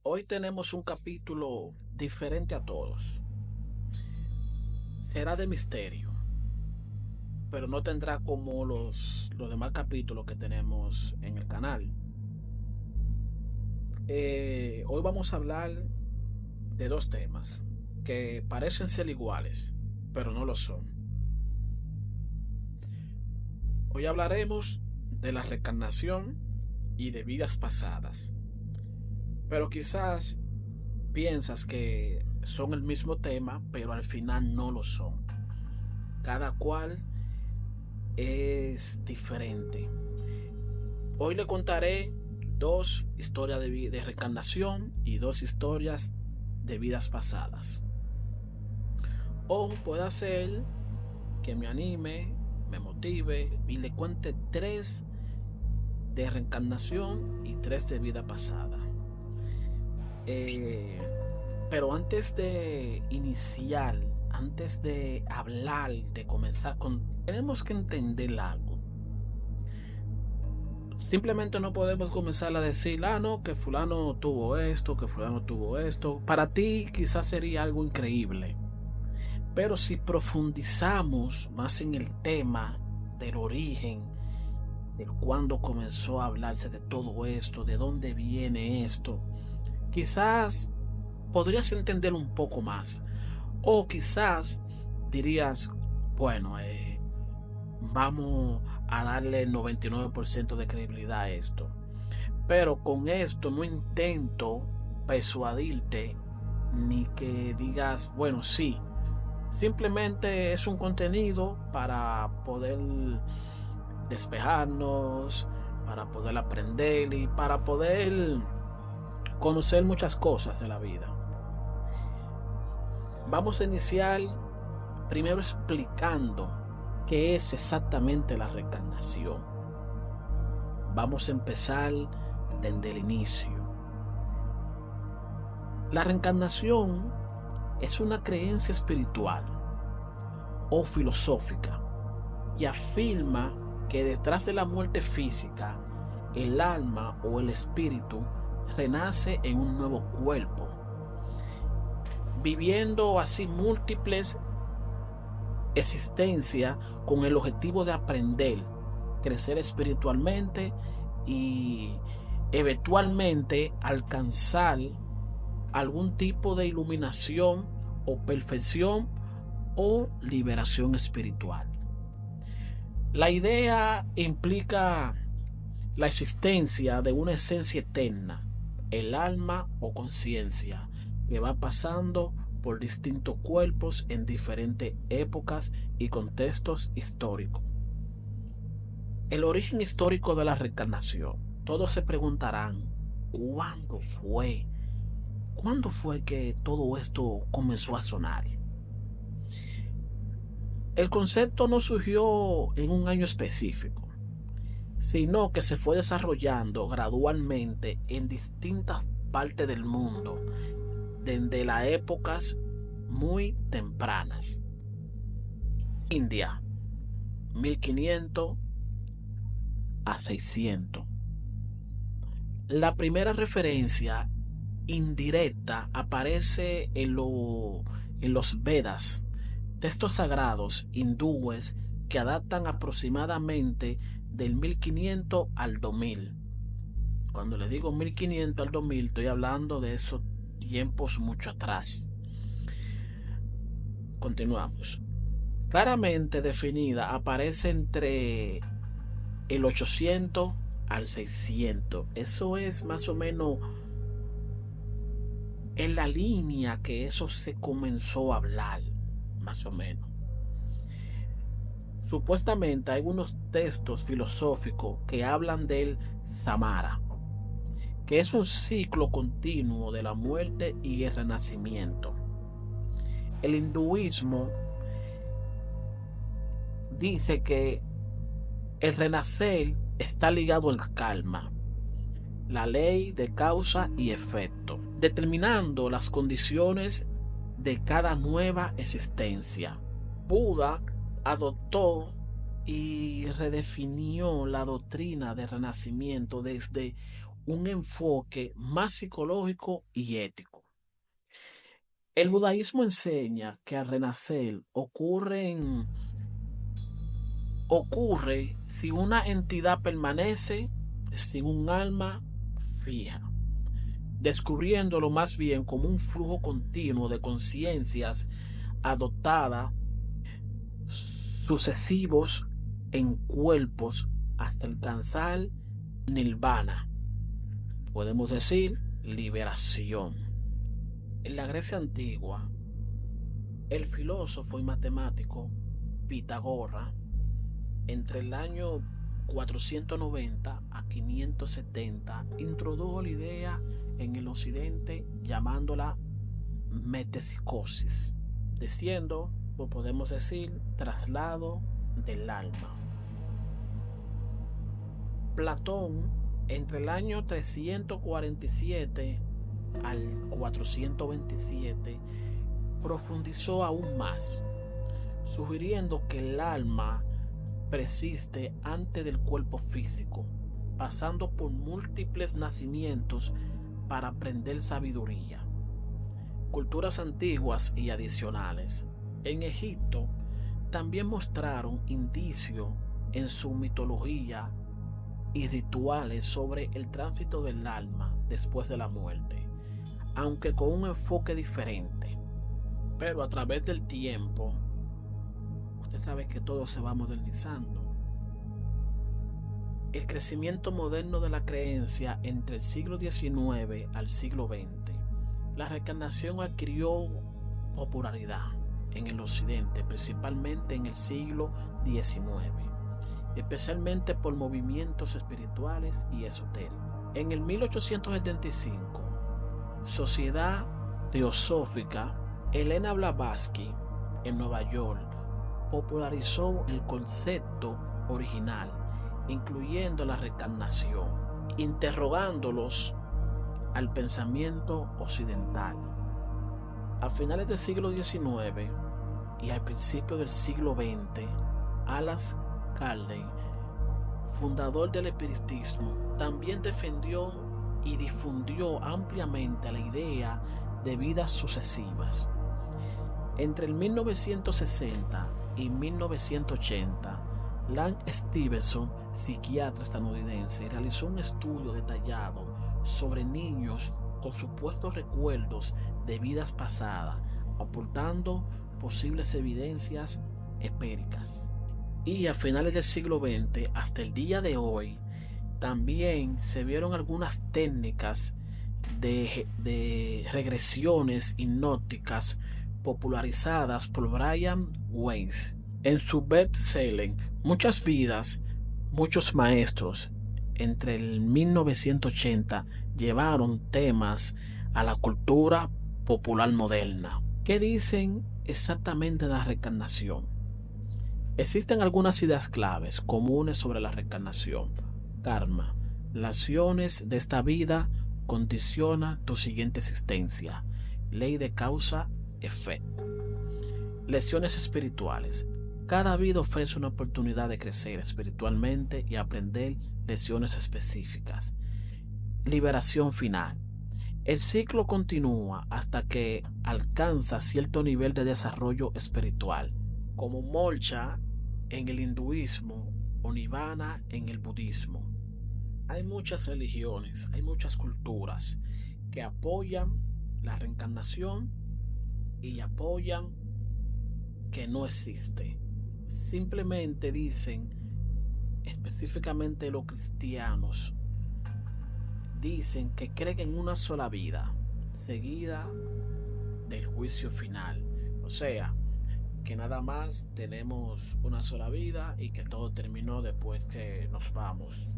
Hoy tenemos un capítulo diferente a todos. Será de misterio, pero no tendrá como los demás capítulos que tenemos en el canal. Hoy vamos a hablar de dos temas que parecen ser iguales, pero no lo son. Hoy hablaremos de la reencarnación y de vidas pasadas. Pero quizás piensas que son el mismo tema, pero al final no lo son. Cada cual es diferente. Hoy le contaré dos historias de reencarnación y dos historias de vidas pasadas. O puede ser que me anime, me motive y le cuente tres de reencarnación y tres de vida pasada. Eh, pero antes de iniciar, antes de hablar, de comenzar tenemos que entender algo. Simplemente no podemos comenzar a decir, no, que fulano tuvo esto, que fulano tuvo esto. Para ti quizás sería algo increíble. Pero si profundizamos más en el tema del origen, de cuándo comenzó a hablarse de todo esto, de dónde viene esto, quizás podrías entender un poco más. O quizás dirías, bueno, vamos a darle el 99% de credibilidad a esto. Pero con esto no intento persuadirte ni que digas, bueno, sí. Simplemente es un contenido para poder despejarnos, para poder aprender y para poder conocer muchas cosas de la vida. Vamos a iniciar primero explicando qué es exactamente la reencarnación. Vamos a empezar desde el inicio. La reencarnación es una creencia espiritual o filosófica y afirma que detrás de la muerte física, el alma o el espíritu renace en un nuevo cuerpo, viviendo así múltiples existencias con el objetivo de aprender, crecer espiritualmente y eventualmente alcanzar algún tipo de iluminación o perfección o liberación espiritual. La idea implica la existencia de una esencia eterna, el alma o conciencia, que va pasando por distintos cuerpos en diferentes épocas y contextos históricos. El origen histórico de la reencarnación. Todos se preguntarán, ¿cuándo fue? ¿Cuándo fue que todo esto comenzó a sonar? El concepto no surgió en un año específico, sino que se fue desarrollando gradualmente en distintas partes del mundo, desde las épocas muy tempranas. India, 1500 a 600. La primera referencia indirecta aparece en los Vedas, textos sagrados hindúes que adaptan aproximadamente del 1500 al 2000. Cuando le digo 1500 al 2000, estoy hablando de esos tiempos mucho atrás. Continuamos. Claramente definida, aparece entre el 800 al 600. Eso es más o menos en la línea que eso se comenzó a hablar, más o menos. Supuestamente hay unos textos filosóficos que hablan del Samara, que es un ciclo continuo de la muerte y el renacimiento. El hinduismo dice que el renacer está ligado al karma, la ley de causa y efecto, determinando las condiciones de cada nueva existencia. Buda adoptó y redefinió la doctrina de renacimiento desde un enfoque más psicológico y ético. El budaísmo enseña que al renacer ocurre si una entidad permanece sin un alma fija, descubriéndolo más bien como un flujo continuo de conciencias adoptadas sucesivos en cuerpos hasta alcanzar nirvana, podemos decir liberación. En la Grecia antigua, el filósofo y matemático Pitágoras, entre el año 490 a 570, introdujo la idea en el occidente llamándola metempsicosis, diciendo, o podemos decir, traslado del alma. Platón, entre el año 347 al 427, profundizó aún más, sugiriendo que el alma persiste antes del cuerpo físico, pasando por múltiples nacimientos para aprender sabiduría. Culturas antiguas y adicionales en Egipto también mostraron indicios en su mitología y rituales sobre el tránsito del alma después de la muerte, aunque con un enfoque diferente. Pero a través del tiempo, usted sabe que todo se va modernizando. El crecimiento moderno de la creencia entre el siglo XIX al siglo XX, la reencarnación adquirió popularidad en el occidente, principalmente en el siglo XIX, especialmente por movimientos espirituales y esotéricos. En el 1875, Sociedad Teosófica, Elena Blavatsky, en Nueva York, popularizó el concepto original, incluyendo la reencarnación, interrogándolos al pensamiento occidental. A finales del siglo XIX y al principio del siglo XX, Alas Kardec, fundador del espiritismo, también defendió y difundió ampliamente la idea de vidas sucesivas. Entre el 1960 y 1980, Lance Stephenson, psiquiatra estadounidense, realizó un estudio detallado sobre niños con supuestos recuerdos de vidas pasadas, aportando posibles evidencias empíricas. Y a finales del siglo XX hasta el día de hoy, también se vieron algunas técnicas de regresiones hipnóticas popularizadas por Brian Weiss en su best-seller Muchas vidas, muchos maestros. Entre el 1980 llevaron temas a la cultura popular moderna. ¿Qué dicen exactamente de la reencarnación? Existen algunas ideas claves comunes sobre la reencarnación. Karma. Las acciones de esta vida condicionan tu siguiente existencia. Ley de causa-efecto. Lecciones espirituales. Cada vida ofrece una oportunidad de crecer espiritualmente y aprender lecciones específicas. Liberación final. El ciclo continúa hasta que alcanza cierto nivel de desarrollo espiritual, como moksha en el hinduismo o nirvana en el budismo. Hay muchas religiones, hay muchas culturas que apoyan la reencarnación y apoyan que no existe. Simplemente dicen, específicamente los cristianos, dicen que creen en una sola vida, seguida del juicio final. O sea, que nada más tenemos una sola vida y que todo terminó después que nos vamos.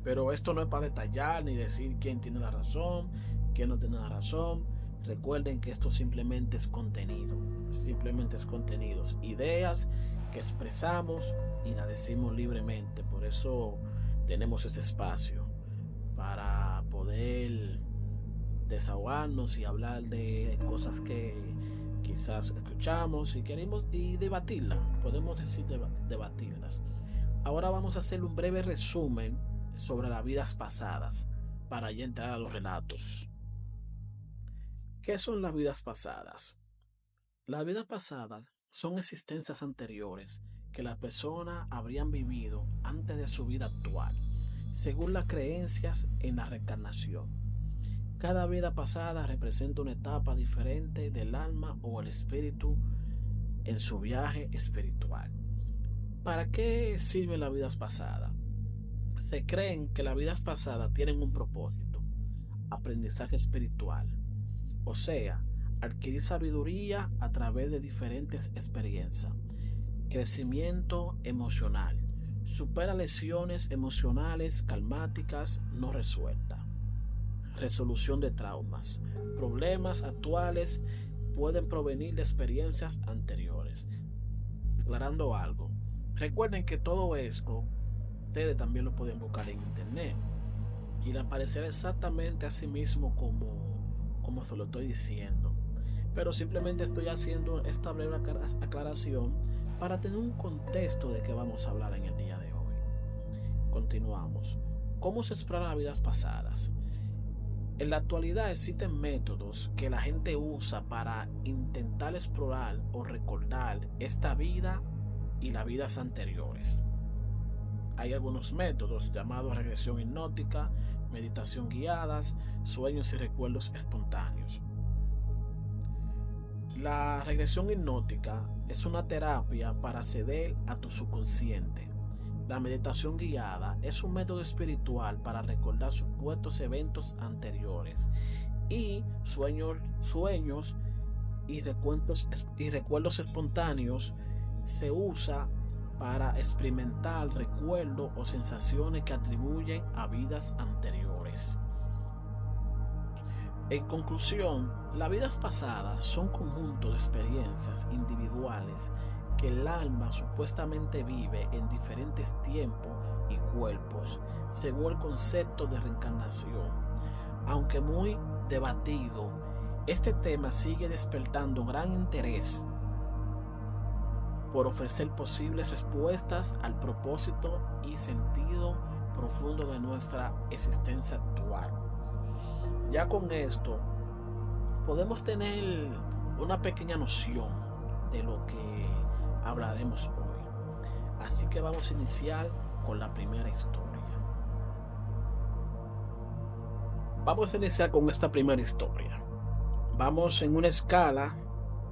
Pero esto no es para detallar ni decir quién tiene la razón, quién no tiene la razón. Recuerden que esto simplemente es contenido. Simplemente es contenidos, ideas que expresamos y la decimos libremente. Por eso tenemos ese espacio para poder desahogarnos y hablar de cosas que quizás escuchamos y queremos y debatirlas. Podemos decir debatirlas. Ahora vamos a hacer un breve resumen sobre las vidas pasadas. para ya entrar a los relatos. ¿Qué son las vidas pasadas? Las vidas pasadas son existencias anteriores que las personas habrían vivido antes de su vida actual, según las creencias en la reencarnación. Cada vida pasada representa una etapa diferente del alma o el espíritu en su viaje espiritual. ¿Para qué sirven las vidas pasadas? Se creen que las vidas pasadas tienen un propósito: aprendizaje espiritual, o sea, adquirir sabiduría a través de diferentes experiencias, crecimiento emocional, supera lesiones emocionales calmáticas no resueltas, resolución de traumas. Problemas actuales pueden provenir de experiencias anteriores. Aclarando algo, recuerden que todo esto ustedes también lo pueden buscar en internet y le aparecerá exactamente así mismo como se lo estoy diciendo. Pero simplemente estoy haciendo esta breve aclaración para tener un contexto de qué vamos a hablar en el día de hoy. Continuamos. ¿Cómo se exploran las vidas pasadas? En la actualidad existen métodos que la gente usa para intentar explorar o recordar esta vida y las vidas anteriores. Hay algunos métodos llamados regresión hipnótica, meditación guiadas, sueños y recuerdos espontáneos. La regresión hipnótica es una terapia para acceder a tu subconsciente. La meditación guiada es un método espiritual para recordar supuestos eventos anteriores. Y sueños y recuerdos espontáneos se usa para experimentar recuerdos o sensaciones que atribuyen a vidas anteriores. En conclusión, las vidas pasadas son conjuntos de experiencias individuales que el alma supuestamente vive en diferentes tiempos y cuerpos, según el concepto de reencarnación. Aunque muy debatido, este tema sigue despertando gran interés por ofrecer posibles respuestas al propósito y sentido profundo de nuestra existencia actual. Ya con esto podemos tener una pequeña noción de lo que hablaremos hoy. Así que vamos a iniciar con la primera historia. Vamos a iniciar con esta primera historia. Vamos en una escala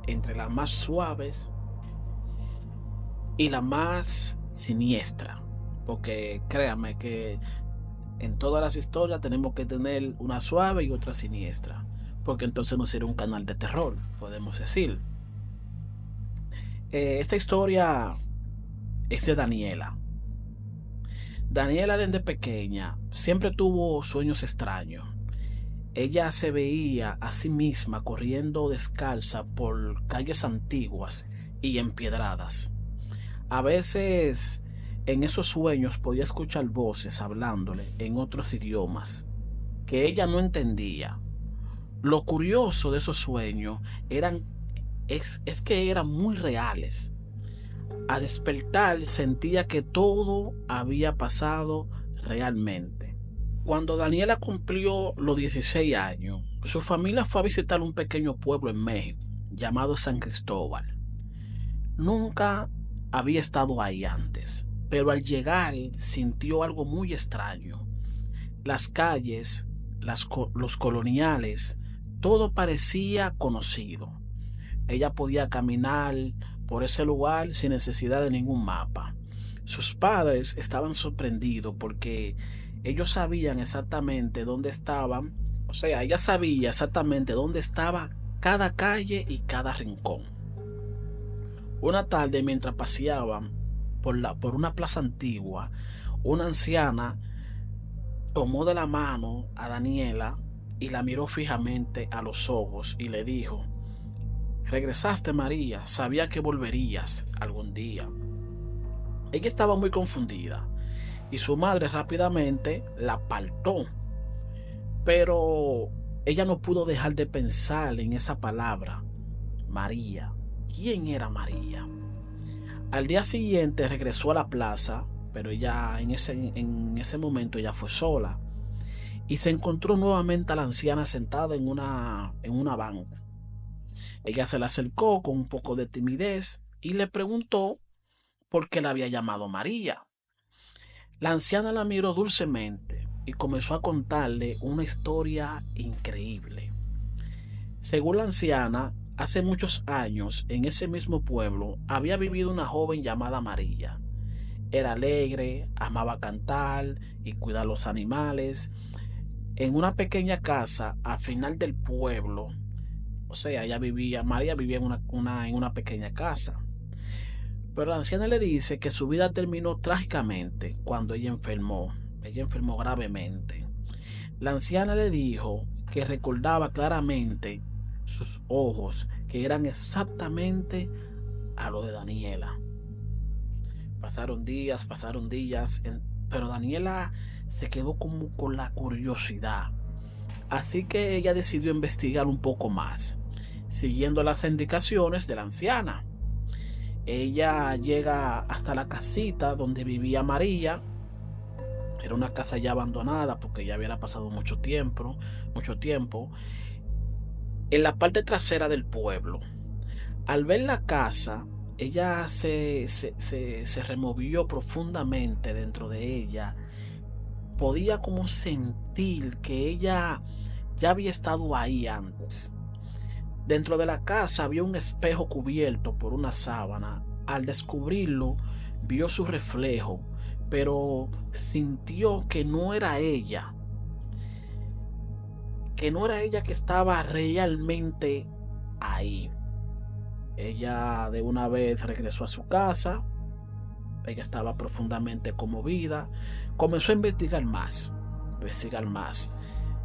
entre las más suaves y la más siniestra, porque créanme que en todas las historias tenemos que tener una suave y otra siniestra, porque entonces no sería un canal de terror, podemos decir. Esta historia es de Daniela. Daniela desde pequeña siempre tuvo sueños extraños. Ella se veía a sí misma corriendo descalza por calles antiguas y empedradas. A veces en esos sueños podía escuchar voces hablándole en otros idiomas que ella no entendía. Lo curioso de esos sueños es que eran muy reales. A despertar sentía que todo había pasado realmente. Cuando Daniela cumplió los 16 años, su familia fue a visitar un pequeño pueblo en México llamado San Cristóbal. Nunca había estado ahí antes, pero al llegar sintió algo muy extraño. Las calles, los coloniales, todo parecía conocido. Ella podía caminar por ese lugar sin necesidad de ningún mapa. Sus padres estaban sorprendidos porque ellos sabían exactamente dónde estaban. O sea, ella sabía exactamente dónde estaba cada calle y cada rincón. Una tarde, mientras paseaban por una plaza antigua, una anciana tomó de la mano a Daniela y la miró fijamente a los ojos y le dijo: «Regresaste, María, sabía que volverías algún día». Ella estaba muy confundida y su madre rápidamente la apartó, pero ella no pudo dejar de pensar en esa palabra, María. ¿Quién era María? Al día siguiente regresó a la plaza, pero ella en ese momento ella fue sola. y se encontró nuevamente a la anciana sentada en una banca. Ella se le acercó con un poco de timidez y le preguntó por qué la había llamado María. La anciana la miró dulcemente y comenzó a contarle una historia increíble. Según la anciana, hace muchos años en ese mismo pueblo había vivido una joven llamada María. Era alegre, amaba cantar y cuidar los animales. En una pequeña casa al final del pueblo, o sea, María vivía en una pequeña casa. Pero la anciana le dice que su vida terminó trágicamente cuando ella enfermó. Ella enfermó gravemente. La anciana le dijo que recordaba claramente sus ojos, que eran exactamente a lo de Daniela. Pasaron días, pero Daniela se quedó como con la curiosidad. Así que ella decidió investigar un poco más, siguiendo las indicaciones de la anciana. Ella llega hasta la casita donde vivía María. Era una casa ya abandonada porque ya había pasado mucho tiempo, en la parte trasera del pueblo. Al ver la casa, ella se removió profundamente dentro de ella. Podía como sentir que ella ya había estado ahí antes. Dentro de la casa había un espejo cubierto por una sábana. Al descubrirlo, vio su reflejo, pero sintió que no era ella que estaba realmente ahí. Ella de una vez regresó a su casa. Ella estaba profundamente conmovida. Comenzó a investigar más.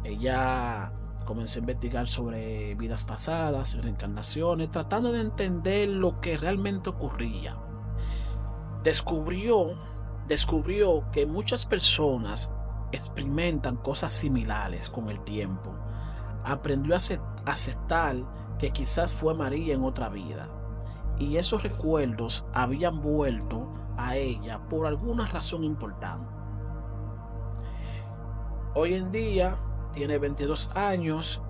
Ella comenzó a investigar sobre vidas pasadas, reencarnaciones, tratando de entender lo que realmente ocurría. Descubrió que muchas personas experimentan cosas similares con el tiempo. Aprendió a aceptar que quizás fue María en otra vida, y esos recuerdos habían vuelto a ella por alguna razón importante. Hoy en día tiene 22 años.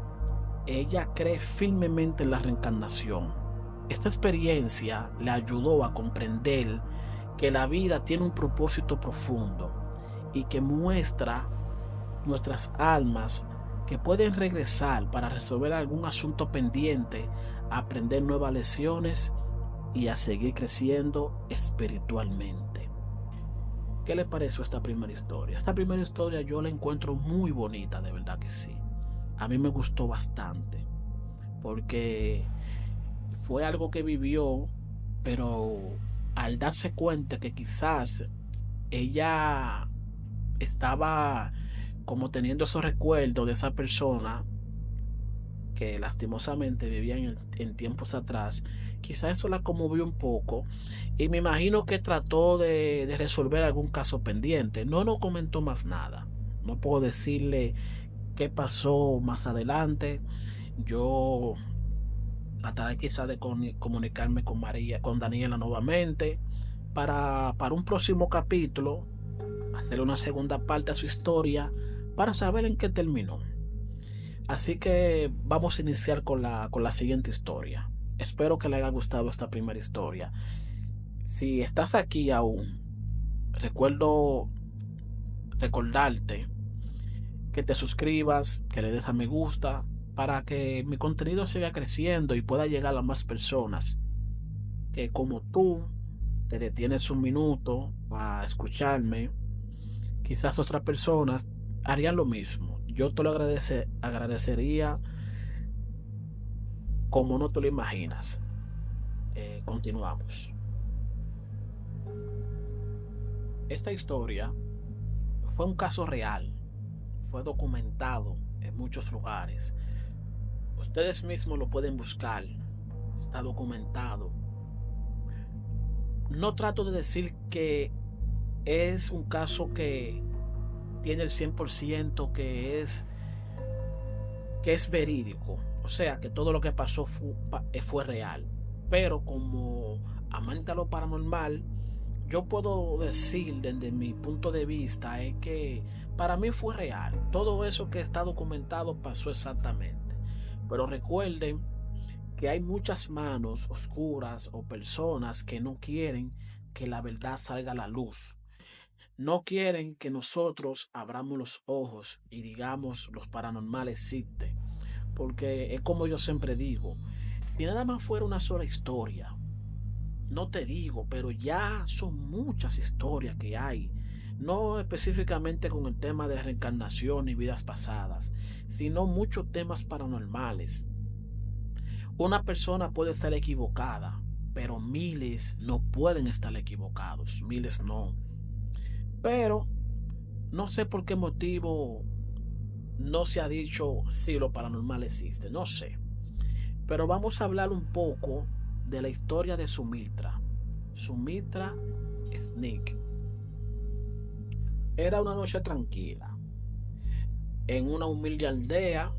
Ella cree firmemente en la reencarnación. Esta experiencia le ayudó a comprender que la vida tiene un propósito profundo y que muestra nuestras almas que pueden regresar para resolver algún asunto pendiente, aprender nuevas lecciones y a seguir creciendo espiritualmente. ¿Qué le pareció esta primera historia? Esta primera historia yo la encuentro muy bonita, de verdad que sí. A mí me gustó bastante porque fue algo que vivió, pero al darse cuenta que quizás ella estaba como teniendo esos recuerdos de esa persona que lastimosamente vivía en tiempos atrás, quizás eso la conmovió un poco y me imagino que trató de resolver algún caso pendiente. No comentó más nada. No puedo decirle qué pasó más adelante. Yo trataré quizás de comunicarme con Daniela nuevamente para un próximo capítulo, hacer una segunda parte a su historia para saber en qué terminó. Así que vamos a iniciar con la siguiente historia. Espero que le haya gustado esta primera historia. Si estás aquí aún, recordarte que te suscribas, que le des a me gusta, para que mi contenido siga creciendo y pueda llegar a más personas que como tú te detienes un minuto a escucharme. Quizás otras personas harían lo mismo. Yo te lo agradecería como no te lo imaginas. Continuamos. Esta historia fue un caso real. Fue documentado en muchos lugares. Ustedes mismos lo pueden buscar. Está documentado. No trato de decir que es un caso que tiene el 100% que es verídico. O sea, que todo lo que pasó fue real. Pero como amante a lo paranormal, yo puedo decir desde mi punto de vista es que para mí fue real. Todo eso que está documentado pasó exactamente. Pero recuerden que hay muchas manos oscuras o personas que no quieren que la verdad salga a la luz. No quieren que nosotros abramos los ojos y digamos los paranormales existe. Porque es como yo siempre digo, si nada más fuera una sola historia, no te digo, pero ya son muchas historias que hay. No específicamente con el tema de reencarnación y vidas pasadas, sino muchos temas paranormales. Una persona puede estar equivocada, pero miles no pueden estar equivocados, miles no. Pero no sé por qué motivo no se ha dicho si lo paranormal existe, no sé. Pero vamos a hablar un poco de la historia de Sumitra. Sumitra Snake. Era una noche tranquila en una humilde aldea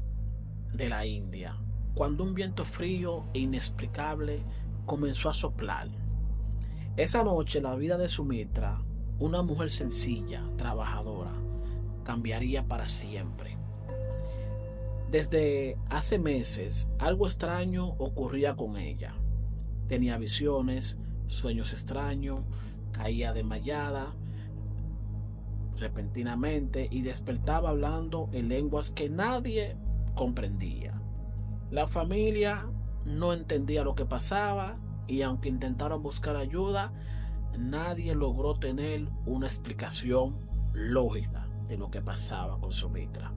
de la India, cuando un viento frío e inexplicable comenzó a soplar. Esa noche la vida de Sumitra, una mujer sencilla, trabajadora, cambiaría para siempre. Desde hace meses algo extraño ocurría con ella. Tenía visiones, sueños extraños, caía desmayada repentinamente y despertaba hablando en lenguas que nadie comprendía. La familia no entendía lo que pasaba y aunque intentaron buscar ayuda, nadie logró tener una explicación lógica de lo que pasaba con Sumitra.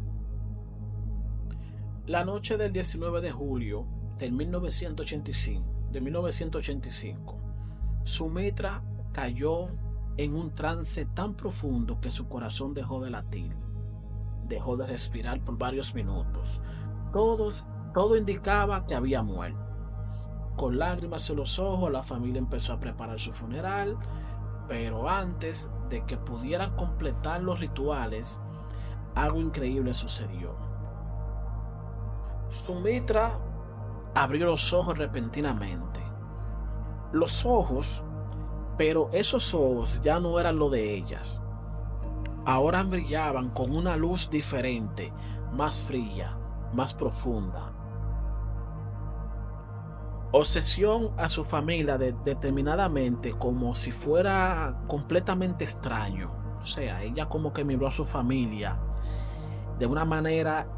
La noche del 19 de julio de 1985, Sumitra cayó en un trance tan profundo que su corazón dejó de latir, dejó de respirar por varios minutos. Todo indicaba que había muerto. Con lágrimas en los ojos, la familia empezó a preparar su funeral, pero antes de que pudieran completar los rituales, algo increíble sucedió. Sumitra abrió los ojos repentinamente. Los ojos, pero esos ojos ya no eran lo de ellas. Ahora brillaban con una luz diferente, más fría, más profunda. Obsesión a su familia determinadamente como si fuera completamente extraño. O sea, ella como que miró a su familia de una manera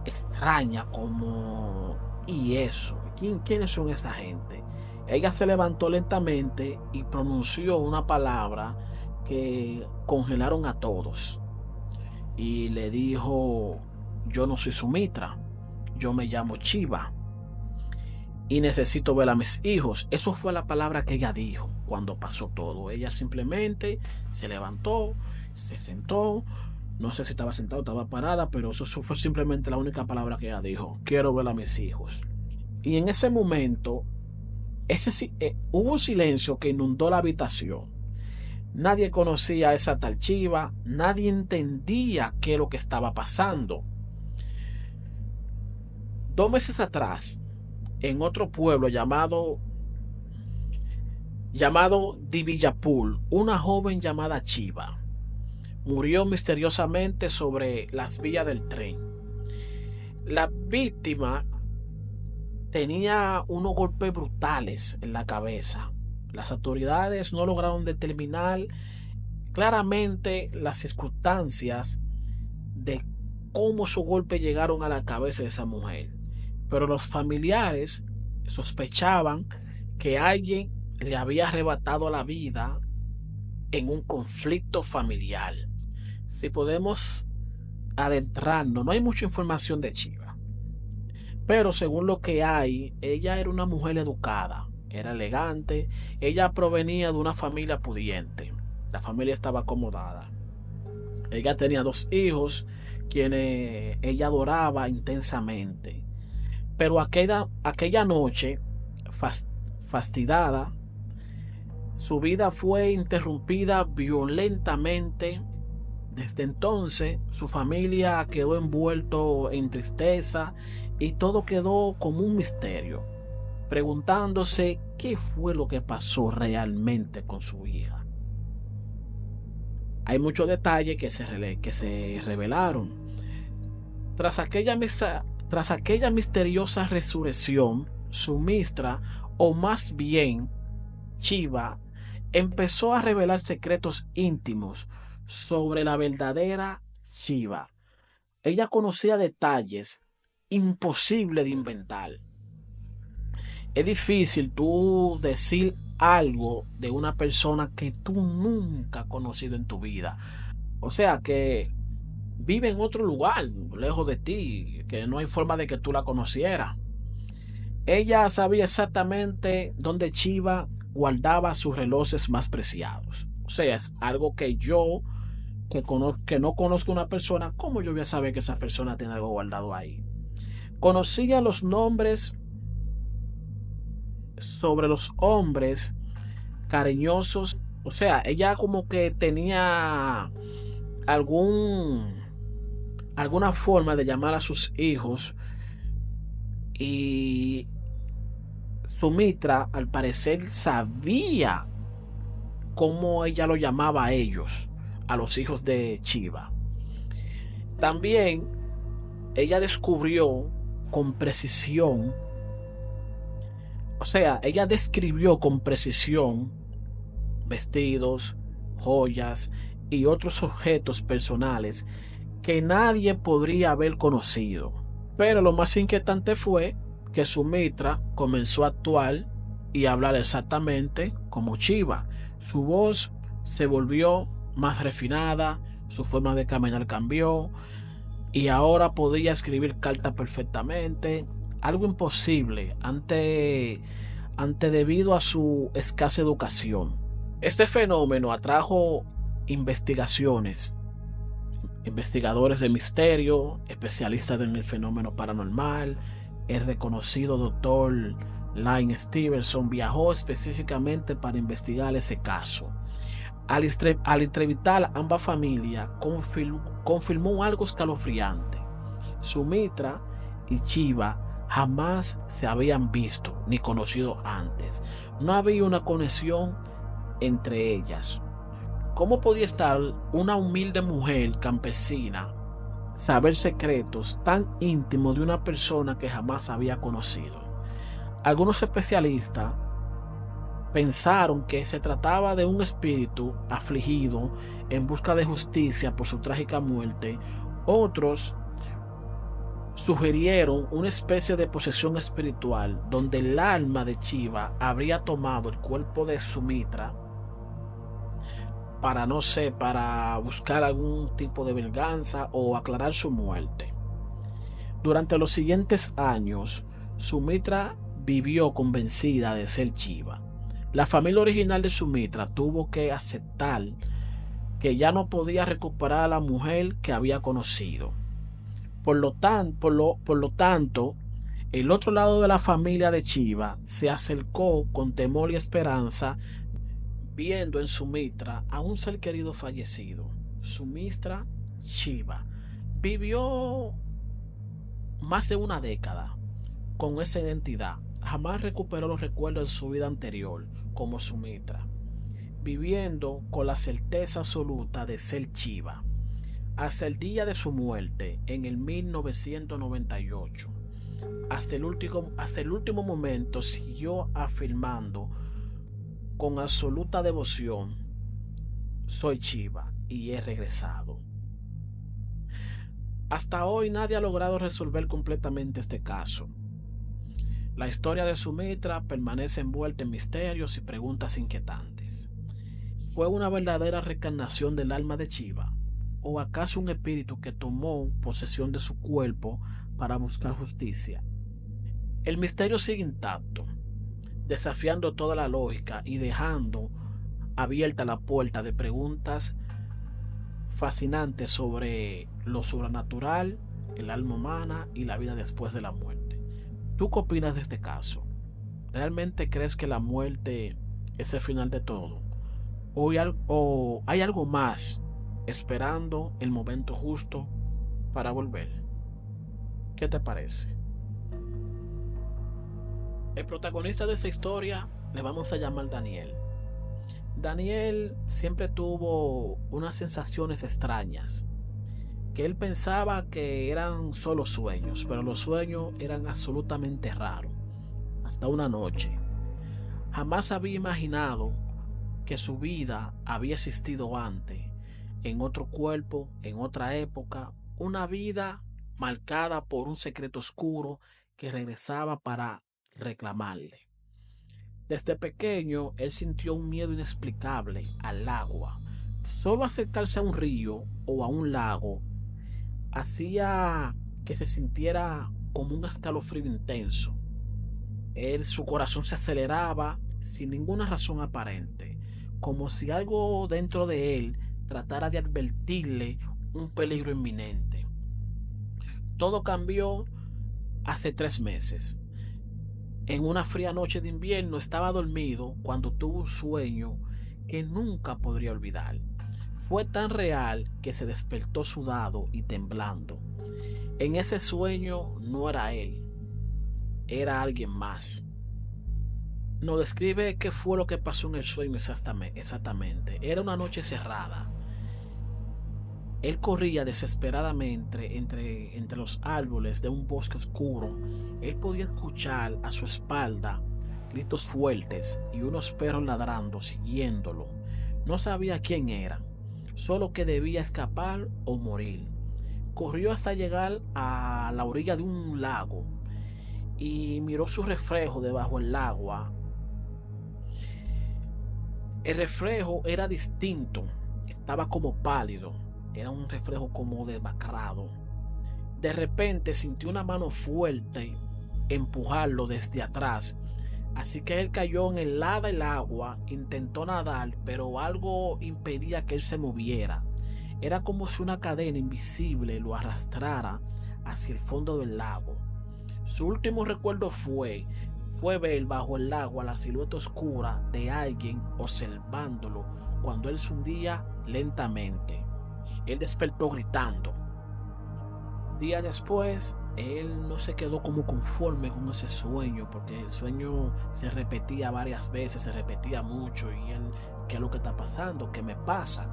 extraña como... ¿Y eso? ¿Quiénes son esta gente? Ella se levantó lentamente y pronunció una palabra que congelaron a todos. Y le dijo, yo no soy Sumitra, yo me llamo Chiva y necesito ver a mis hijos. Eso fue la palabra que ella dijo cuando pasó todo. Ella simplemente se levantó, se sentó. No sé si estaba sentada o estaba parada, pero eso fue simplemente la única palabra que ella dijo. Quiero ver a mis hijos. Y en ese momento, hubo un silencio que inundó la habitación. Nadie conocía a esa tal Chiva, nadie entendía qué es lo que estaba pasando. 2 meses atrás, en otro pueblo llamado Divijapur, una joven llamada Chiva murió misteriosamente sobre las vías del tren. La víctima tenía unos golpes brutales en la cabeza. Las autoridades no lograron determinar claramente las circunstancias de cómo sus golpes llegaron a la cabeza de esa mujer, pero los familiares sospechaban que alguien le había arrebatado la vida en un conflicto familiar. Si podemos adentrarnos, no hay mucha información de Chiva, pero según lo que hay, ella era una mujer educada, era elegante, ella provenía de una familia pudiente, la familia estaba acomodada. Ella tenía 2 hijos, quienes ella adoraba intensamente. Pero aquella noche, fastidiada, su vida fue interrumpida violentamente. Desde entonces, su familia quedó envuelto en tristeza y todo quedó como un misterio, preguntándose qué fue lo que pasó realmente con su hija. Hay muchos detalles que se revelaron. Tras tras aquella misteriosa resurrección, Sumistra, o más bien Shiva, empezó a revelar secretos íntimos sobre la verdadera Shiva. Ella conocía detalles imposibles de inventar. Es difícil tú decir algo de una persona que tú nunca has conocido en tu vida. O sea, que vive en otro lugar, lejos de ti, que no hay forma de que tú la conocieras. Ella sabía exactamente dónde Chiva guardaba sus relojes más preciados. O sea, es algo que yo, que no conozco una persona, ¿cómo yo voy a saber que esa persona tiene algo guardado ahí? Conocía los nombres sobre los hombres cariñosos. O sea, ella como que tenía algún alguna forma de llamar a sus hijos, y Sumitra al parecer sabía cómo ella lo llamaba a ellos, a los hijos de Chiva. También ella descubrió con precisión, o sea, ella describió con precisión vestidos, joyas y otros objetos personales que nadie podría haber conocido. Pero lo más inquietante fue que Sumitra comenzó a actuar y hablar exactamente como Chiva. Su voz se volvió más refinada, su forma de caminar cambió y ahora podía escribir cartas perfectamente, algo imposible ante debido a su escasa educación. Este fenómeno atrajo investigaciones, investigadores de misterio, especialistas en el fenómeno paranormal. El reconocido doctor Lane Stevenson viajó específicamente para investigar ese caso. Al entrevistar a ambas familias, confirmó algo escalofriante. Sumitra y Chiva jamás se habían visto ni conocido antes. No había una conexión entre ellas. ¿Cómo podía estar una humilde mujer campesina saber secretos tan íntimos de una persona que jamás había conocido? Algunos especialistas pensaron que se trataba de un espíritu afligido en busca de justicia por su trágica muerte. Otros sugirieron una especie de posesión espiritual donde el alma de Chiva habría tomado el cuerpo de Sumitra para, no sé, para buscar algún tipo de venganza o aclarar su muerte. Durante los siguientes años, Sumitra vivió convencida de ser Chiva. La familia original de Sumitra tuvo que aceptar que ya no podía recuperar a la mujer que había conocido. Por lo tanto, el otro lado de la familia de Chiva se acercó con temor y esperanza, viendo en Sumitra a un ser querido fallecido. Sumitra Chiva vivió más de una década con esa identidad. Jamás recuperó los recuerdos de su vida anterior como Sumitra, viviendo con la certeza absoluta de ser Chiva hasta el día de su muerte en el 1998. Hasta el último momento siguió afirmando con absoluta devoción: soy Chiva y he regresado. Hasta hoy nadie ha logrado resolver completamente este caso. La historia de Sumitra permanece envuelta en misterios y preguntas inquietantes. ¿Fue una verdadera reencarnación del alma de Chiva? ¿O acaso un espíritu que tomó posesión de su cuerpo para buscar justicia? El misterio sigue intacto, desafiando toda la lógica y dejando abierta la puerta de preguntas fascinantes sobre lo sobrenatural, el alma humana y la vida después de la muerte. ¿Tú qué opinas de este caso? ¿Realmente crees que la muerte es el final de todo? ¿O hay algo más esperando el momento justo para volver? ¿Qué te parece? El protagonista de esta historia le vamos a llamar Daniel. Daniel siempre tuvo unas sensaciones extrañas, que él pensaba que eran solo sueños, pero los sueños eran absolutamente raros. Hasta una noche. Jamás había imaginado que su vida había existido antes, en otro cuerpo, en otra época, una vida marcada por un secreto oscuro que regresaba para reclamarle. Desde pequeño, él sintió un miedo inexplicable al agua. Solo acercarse a un río o a un lago hacía que se sintiera como un escalofrío intenso. Su corazón se aceleraba sin ninguna razón aparente, como si algo dentro de él tratara de advertirle un peligro inminente. Todo cambió hace 3 meses. En una fría noche de invierno estaba dormido cuando tuvo un sueño que nunca podría olvidar. Fue tan real que se despertó sudado y temblando. En ese sueño no era él, era alguien más. Nos describe qué fue lo que pasó en el sueño exactamente. Era una noche cerrada. Él corría desesperadamente entre los árboles de un bosque oscuro. Él podía escuchar a su espalda gritos fuertes y unos perros ladrando, siguiéndolo. No sabía quién era, solo que debía escapar o morir. Corrió hasta llegar a la orilla de un lago y miró su reflejo debajo del agua. El reflejo era distinto, estaba como pálido, era un reflejo como demacrado. De repente sintió una mano fuerte empujarlo desde atrás, así que él cayó en el lado del agua, intentó nadar, pero algo impedía que él se moviera. Era como si una cadena invisible lo arrastrara hacia el fondo del lago. Su último recuerdo fue ver bajo el agua la silueta oscura de alguien observándolo cuando él se hundía lentamente. Él despertó gritando. Días después, él no se quedó como conforme con ese sueño, porque el sueño se repetía varias veces, se repetía mucho, y él, ¿qué es lo que está pasando? ¿Qué me pasa?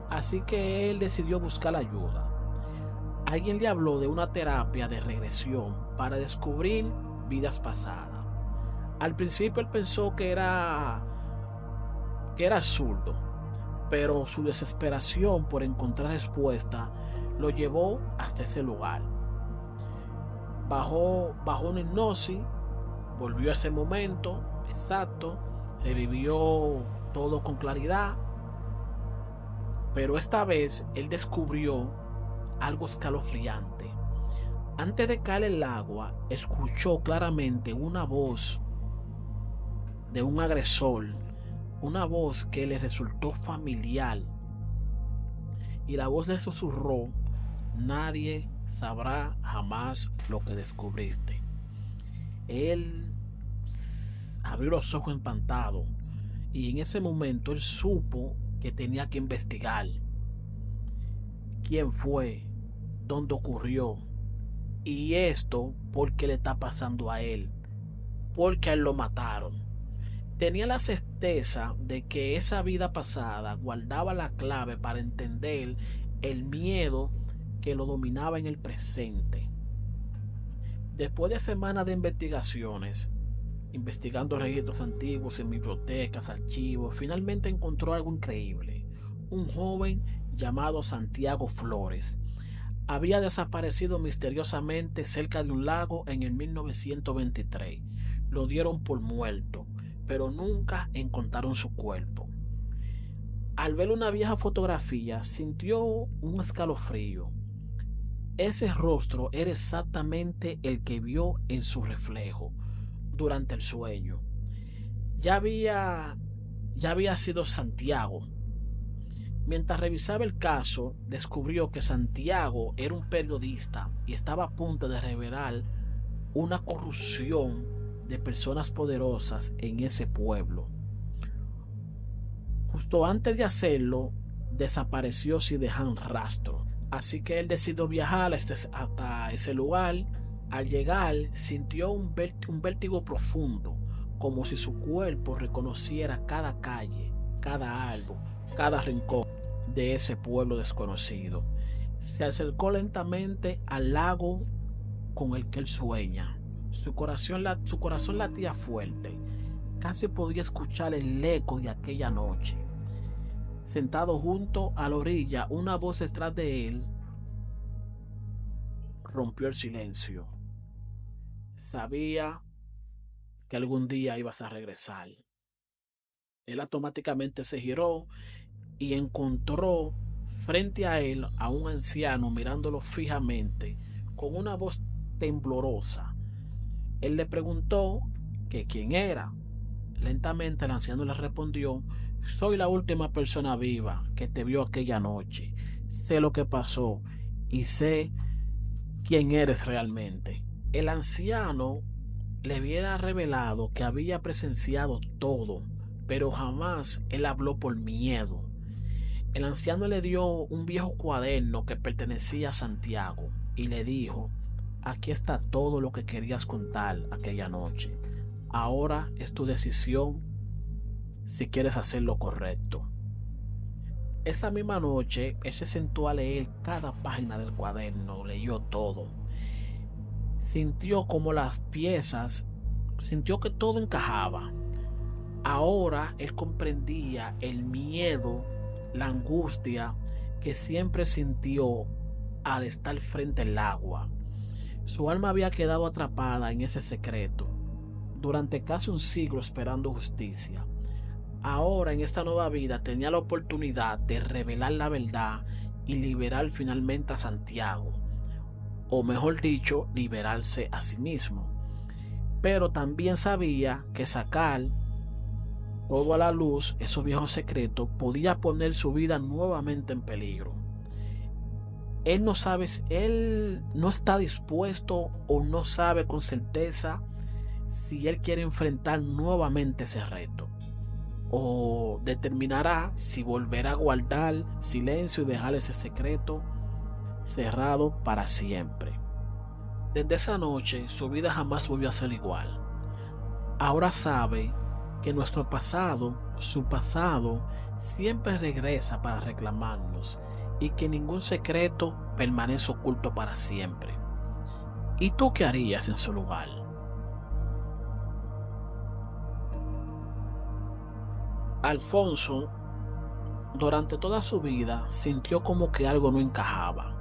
Así que él decidió buscar ayuda. Alguien le habló de una terapia de regresión para descubrir vidas pasadas. Al principio él pensó que era absurdo, pero su desesperación por encontrar respuesta lo llevó hasta ese lugar. Bajó una hipnosis, volvió a ese momento exacto, revivió todo con claridad, pero esta vez él descubrió algo escalofriante. Antes de caer el agua, escuchó claramente una voz de un agresor, una voz que le resultó familiar, y la voz le susurró: nadie sabrá jamás lo que descubriste. Él abrió los ojos espantados, y en ese momento él supo que tenía que investigar quién fue, dónde ocurrió, y esto por qué le está pasando a él, porque a él lo mataron. Tenía la certeza de que esa vida pasada guardaba la clave para entender el miedo que lo dominaba en el presente. Después de semanas de investigaciones, investigando registros antiguos en bibliotecas, archivos, finalmente encontró algo increíble. Un joven llamado Santiago Flores había desaparecido misteriosamente cerca de un lago en el 1923. Lo dieron por muerto, pero nunca encontraron su cuerpo. Al ver una vieja fotografía, sintió un escalofrío. Ese rostro era exactamente el que vio en su reflejo durante el sueño. Ya había sido Santiago. Mientras revisaba el caso, descubrió que Santiago era un periodista y estaba a punto de revelar una corrupción de personas poderosas en ese pueblo. Justo antes de hacerlo, desapareció sin dejar rastro. Así que él decidió viajar hasta ese lugar. Al llegar, sintió un vértigo profundo, como si su cuerpo reconociera cada calle, cada árbol, cada rincón de ese pueblo desconocido. Se acercó lentamente al lago con el que él sueña. Su corazón latía fuerte. Casi podía escuchar el eco de aquella noche. Sentado junto a la orilla, una voz detrás de él rompió el silencio. Sabía que algún día ibas a regresar. Él automáticamente se giró y encontró frente a él a un anciano mirándolo fijamente con una voz temblorosa. Él le preguntó que quién era. Lentamente el anciano le respondió: soy la última persona viva que te vio aquella noche. Sé lo que pasó y sé quién eres realmente. El anciano le hubiera revelado que había presenciado todo, pero jamás él habló por miedo. El anciano le dio un viejo cuaderno que pertenecía a Santiago y le dijo: aquí está todo lo que querías contar aquella noche. Ahora es tu decisión si quieres hacer lo correcto. Esa misma noche, él se sentó a leer cada página del cuaderno, leyó todo. Sintió como las piezas, sintió que todo encajaba. Ahora él comprendía el miedo, la angustia que siempre sintió al estar frente al agua. Su alma había quedado atrapada en ese secreto durante casi un siglo esperando justicia. Ahora en esta nueva vida tenía la oportunidad de revelar la verdad y liberar finalmente a Santiago, o mejor dicho, liberarse a sí mismo. Pero también sabía que sacar todo a la luz, esos viejos secretos, podía poner su vida nuevamente en peligro. Él no está dispuesto o no sabe con certeza si él quiere enfrentar nuevamente ese reto, o determinará si volverá a guardar silencio y dejar ese secreto cerrado para siempre. Desde esa noche su vida jamás volvió a ser igual. Ahora sabe que nuestro pasado, su pasado, siempre regresa para reclamarnos y que ningún secreto permanece oculto para siempre. ¿Y tú qué harías en su lugar? Alfonso, durante toda su vida, sintió como que algo no encajaba.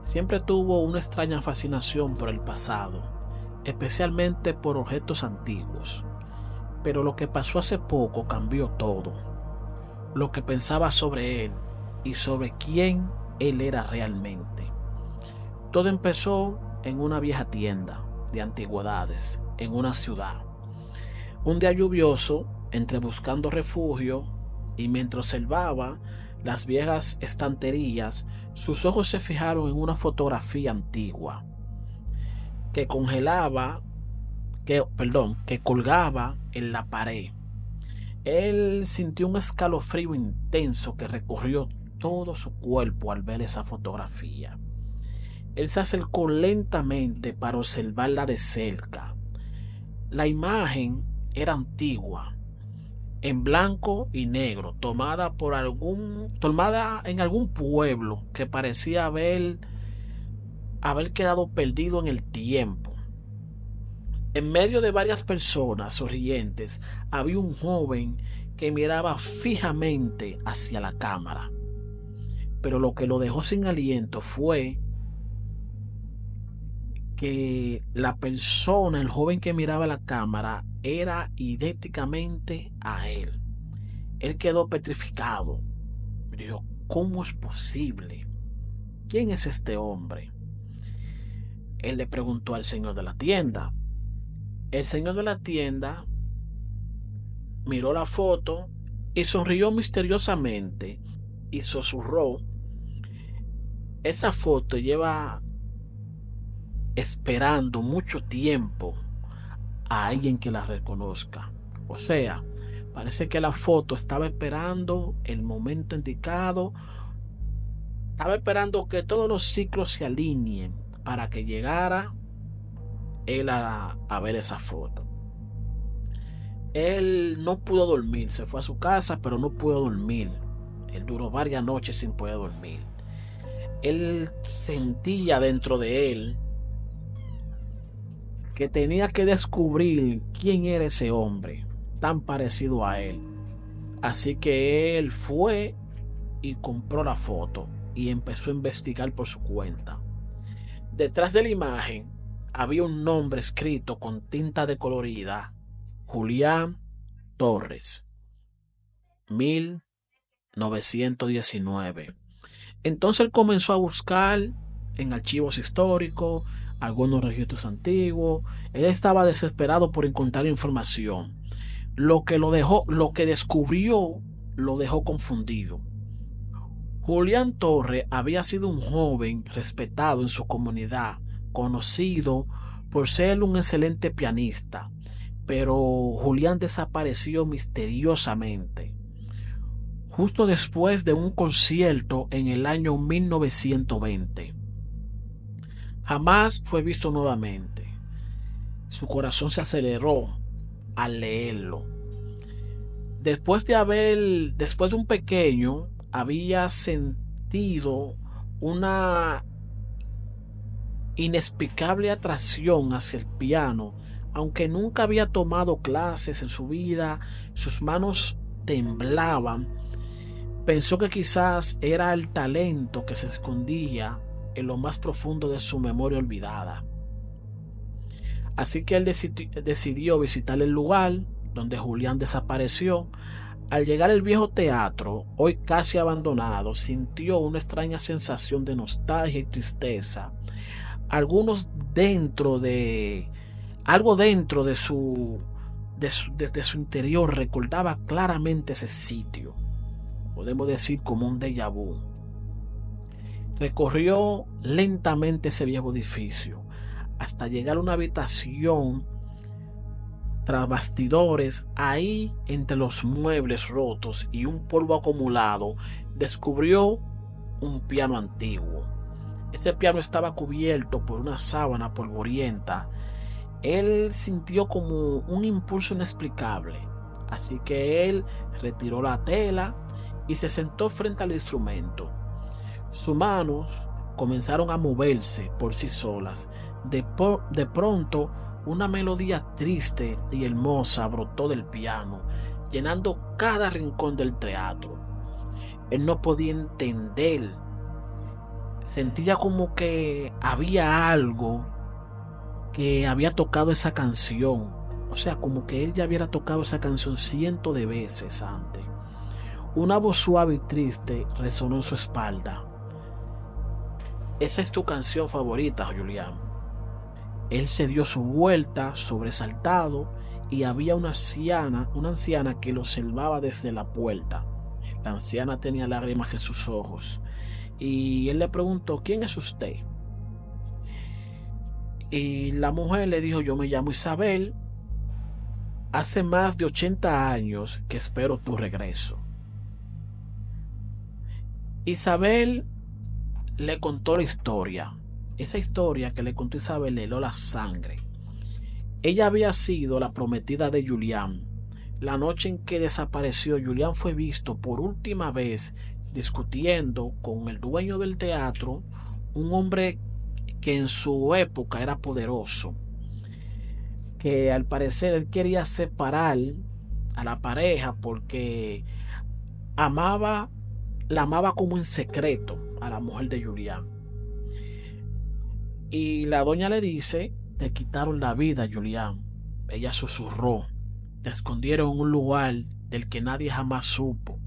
Siempre tuvo una extraña fascinación por el pasado, especialmente por objetos antiguos. Pero lo que pasó hace poco cambió todo. Lo que pensaba sobre él y sobre quién él era realmente. Todo empezó en una vieja tienda de antigüedades en una ciudad. Un día lluvioso, entre buscando refugio y mientras observaba las viejas estanterías, sus ojos se fijaron en una fotografía antigua que colgaba en la pared. Él sintió un escalofrío intenso que recorrió todo su cuerpo al ver esa fotografía. Él se acercó lentamente para observarla de cerca. La imagen era antigua, en blanco y negro, tomada en algún pueblo que parecía haber quedado perdido en el tiempo. En medio de varias personas sonrientes había un joven que miraba fijamente hacia la cámara. Pero lo que lo dejó sin aliento fue que el joven que miraba la cámara, era idénticamente a él. Él quedó petrificado. Dijo: ¿cómo es posible? ¿Quién es este hombre? Él le preguntó al señor de la tienda. El señor de la tienda miró la foto y sonrió misteriosamente y susurró: esa foto lleva esperando mucho tiempo a alguien que la reconozca. O sea, parece que la foto estaba esperando el momento indicado, estaba esperando que todos los ciclos se alineen para que llegara él a ver esa foto. Él no pudo dormir, se fue a su casa, pero no pudo dormir. Él duró varias noches sin poder dormir. Él sentía dentro de él que tenía que descubrir quién era ese hombre tan parecido a él. Así que él fue y compró la foto y empezó a investigar por su cuenta. Detrás de la imagen había un nombre escrito con tinta decolorida: Julián Torres, 1919. Entonces él comenzó a buscar en archivos históricos, algunos registros antiguos. Él estaba desesperado por encontrar información. Lo que descubrió lo dejó confundido. Julián Torres había sido un joven respetado en su comunidad, conocido por ser un excelente pianista, pero Julián desapareció misteriosamente justo después de un concierto en el año 1920. Jamás fue visto nuevamente. Su corazón se aceleró al leerlo. Después de un pequeño, había sentido una inexplicable atracción hacia el piano, aunque nunca había tomado clases en su vida. Sus manos temblaban. Pensó que quizás era el talento que se escondía en lo más profundo de su memoria olvidada. Así que él decidió visitar el lugar donde Julián desapareció. Al llegar al viejo teatro, hoy casi abandonado, sintió una extraña sensación de nostalgia y tristeza. Algunos dentro de Algo dentro de su interior recordaba claramente ese sitio. Podemos decir como un déjà vu. Recorrió lentamente ese viejo edificio hasta llegar a una habitación tras bastidores. Ahí, entre los muebles rotos y un polvo acumulado, descubrió un piano antiguo. Ese piano estaba cubierto por una sábana polvorienta. Él sintió como un impulso inexplicable, así que él retiró la tela y se sentó frente al instrumento. Sus manos comenzaron a moverse por sí solas. De pronto, una melodía triste y hermosa brotó del piano, llenando cada rincón del teatro. Él no podía entender. Sentía como que había algo que había tocado esa canción. O sea, como que él ya hubiera tocado esa canción cientos de veces antes. Una voz suave y triste resonó en su espalda. Esa es tu canción favorita, Julián. Él se dio su vuelta sobresaltado y había una anciana que lo observaba desde la puerta. La anciana tenía lágrimas en sus ojos y él le preguntó: ¿quién es usted? Y la mujer le dijo: yo me llamo Isabel. Hace más de 80 años que espero tu regreso. Isabel le contó la historia. Esa historia que le contó Isabel le heló la sangre. Ella había sido la prometida de Julián. La noche en que desapareció, Julián fue visto por última vez discutiendo con el dueño del teatro, un hombre que en su época era poderoso, que al parecer él quería separar a la pareja porque amaba, la amaba como en secreto a la mujer de Julián. Y la doña le dice: te quitaron la vida, Julián. Ella susurró: te escondieron en un lugar del que nadie jamás supo,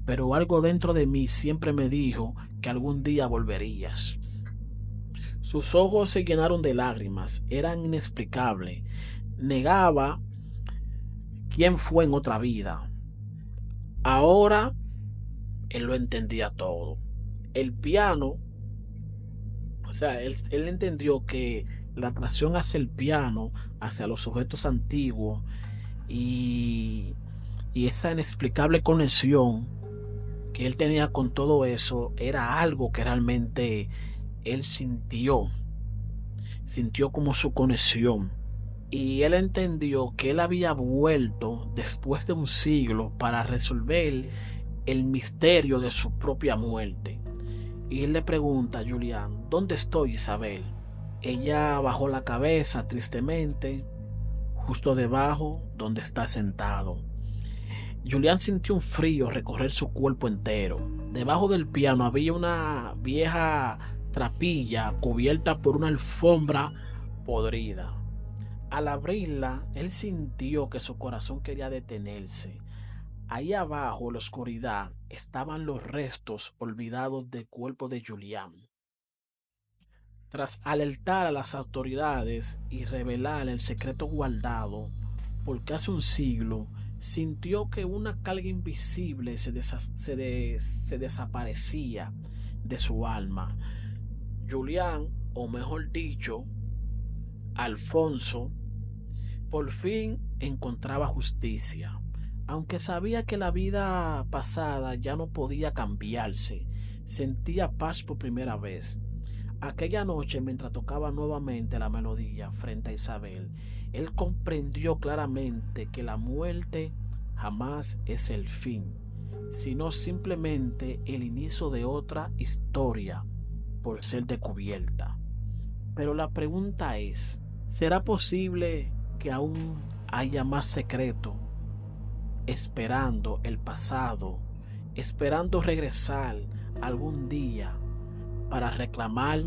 pero algo dentro de mí siempre me dijo que algún día volverías. Sus ojos se llenaron de lágrimas, eran inexplicables. Negaba quién fue en otra vida. Ahora él lo entendía todo. El piano, o sea, él entendió que la atracción hacia el piano, hacia los objetos antiguos y, y esa inexplicable conexión que él tenía con todo eso era algo que realmente él sintió como su conexión. y él entendió que él había vuelto después de un siglo para resolver el misterio de su propia muerte. Y él le pregunta a Julián: ¿dónde estoy, Isabel? Ella bajó la cabeza tristemente, justo debajo donde está sentado. Julián sintió un frío recorrer su cuerpo entero. Debajo del piano había una vieja trapilla cubierta por una alfombra podrida. Al abrirla, él sintió que su corazón quería detenerse. Ahí abajo, en la oscuridad, estaban los restos olvidados del cuerpo de Julián. Tras alertar a las autoridades y revelar el secreto guardado por casi un siglo, sintió que una carga invisible se desaparecía de su alma. Julián, o mejor dicho, Alfonso, por fin encontraba justicia. Aunque sabía que la vida pasada ya no podía cambiarse, sentía paz por primera vez. Aquella noche, mientras tocaba nuevamente la melodía frente a Isabel, él comprendió claramente que la muerte jamás es el fin, sino simplemente el inicio de otra historia por ser descubierta. Pero la pregunta es: ¿será posible que aún haya más secreto esperando el pasado, esperando regresar algún día para reclamar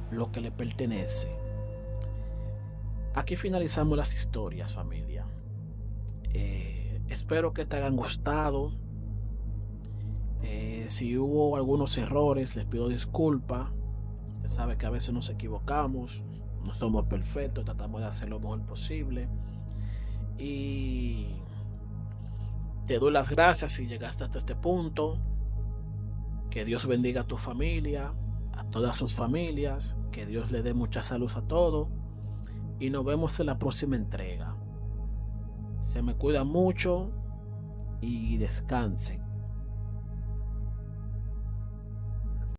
lo que le pertenece? Aquí finalizamos las historias, familia. Espero que te hayan gustado. Si hubo algunos errores, les pido disculpas. Usted sabe que a veces nos equivocamos, no somos perfectos, tratamos de hacer lo mejor posible. Y te doy las gracias si llegaste hasta este punto. Que Dios bendiga a tu familia, a todas sus familias, que Dios le dé mucha salud a todos. Y nos vemos en la próxima entrega. Se me cuida mucho y descansen.